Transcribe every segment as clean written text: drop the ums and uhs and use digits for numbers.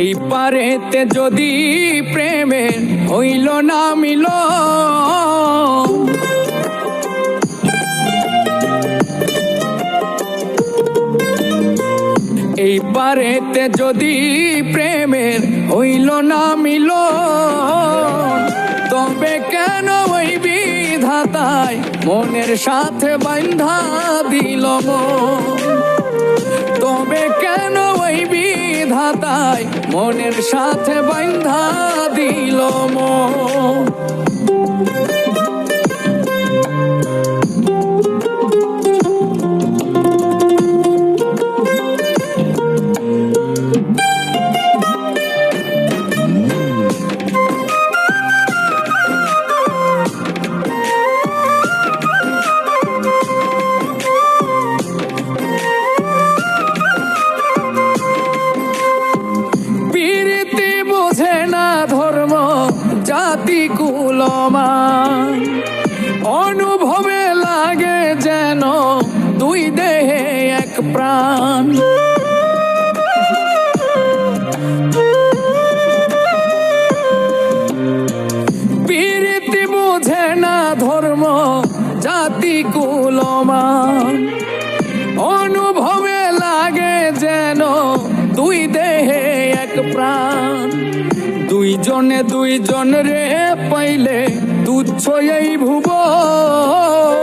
এই পারেতে যদি প্রেমের হইল না মিল, এই পারেতে যদি প্রেমের হইল না মিল, তবে কেন ওই বিধাতায় মনের সাথে বাঁধা দিল মন? তবে কেন ওই বিধাতায় মনের সাথে বাঁধা দিল মন? জাতি কুলমান অনুভবে লাগে যেন দুই দেহে এক প্রাণ। প্রীতি বোঝে না ধর্ম জাতি কুলমান, অনুভবে লাগে যেন দুই দেহে এক প্রাণ। দুইজনে দুইজন রে পাইলে তুচ্ছ এই ভুবন,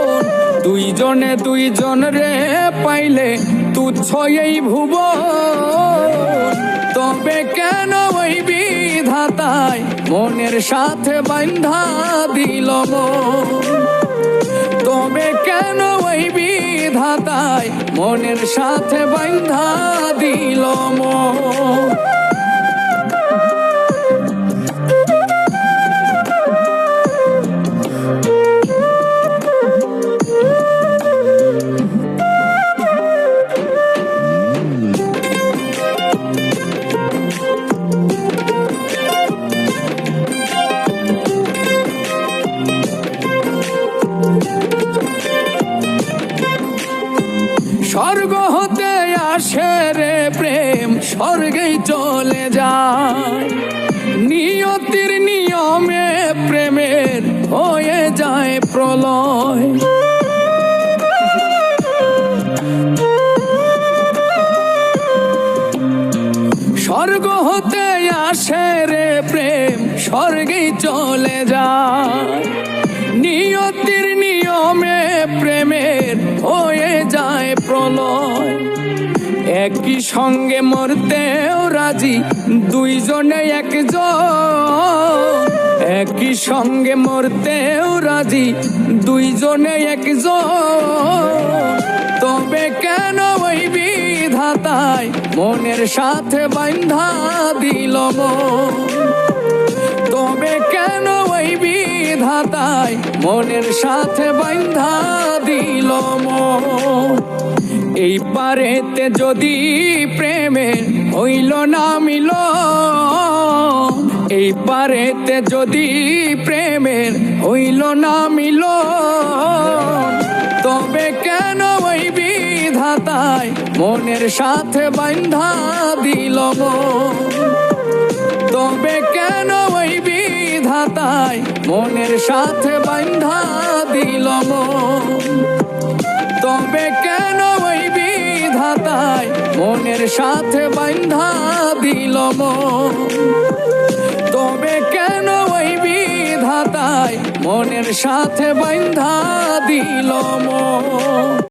দুইজনে দুইজন রে পাইলে তুচ্ছ এই ভুবন। তবে কেন ওই বিধাতায় মনের সাথে বাঁধা দিল মন? তবে কেন ওই বিধাতায় মনের সাথে বাঁধা দিল মন? স্বর্গ হতে আসে রে প্রেম, স্বর্গেই চলে যায়। নিয়তির নিয়মে প্রেমের হয়ে যায় প্রলয়। স্বর্গ হতে আসে রে প্রেম, স্বর্গেই চলে যায়। নিয়তির নিয়মে প্রেমের হয়ে যায় প্রলয়। একই সঙ্গে মরতেও রাজি দুইজনে একজন, একই সঙ্গে মরতেও রাজি দুইজনে একজন। তবে কেন ওই বিধাতায় মনের সাথে বাঁধা দিল মন? তবে কেন ওই বিধাতায় মনের সাথে বাঁধা দিল মন? এই পারেতে যদি প্রেমের হইল না মিল, এই পারেতে যদি প্রেমের হইল না মিল, তবে কেন ওই বিধাতায় মনের সাথে বাঁধা দিল মন? তবে কেন ওই বিধাতায় মনের সাথে বাঁধা দিল মন? তবে কেন ওই বিধাতায় মনের সাথে বাঁধা দিল মন? তবে কেন ওই বিধাতায় মনের সাথে বাঁধা দিল মন?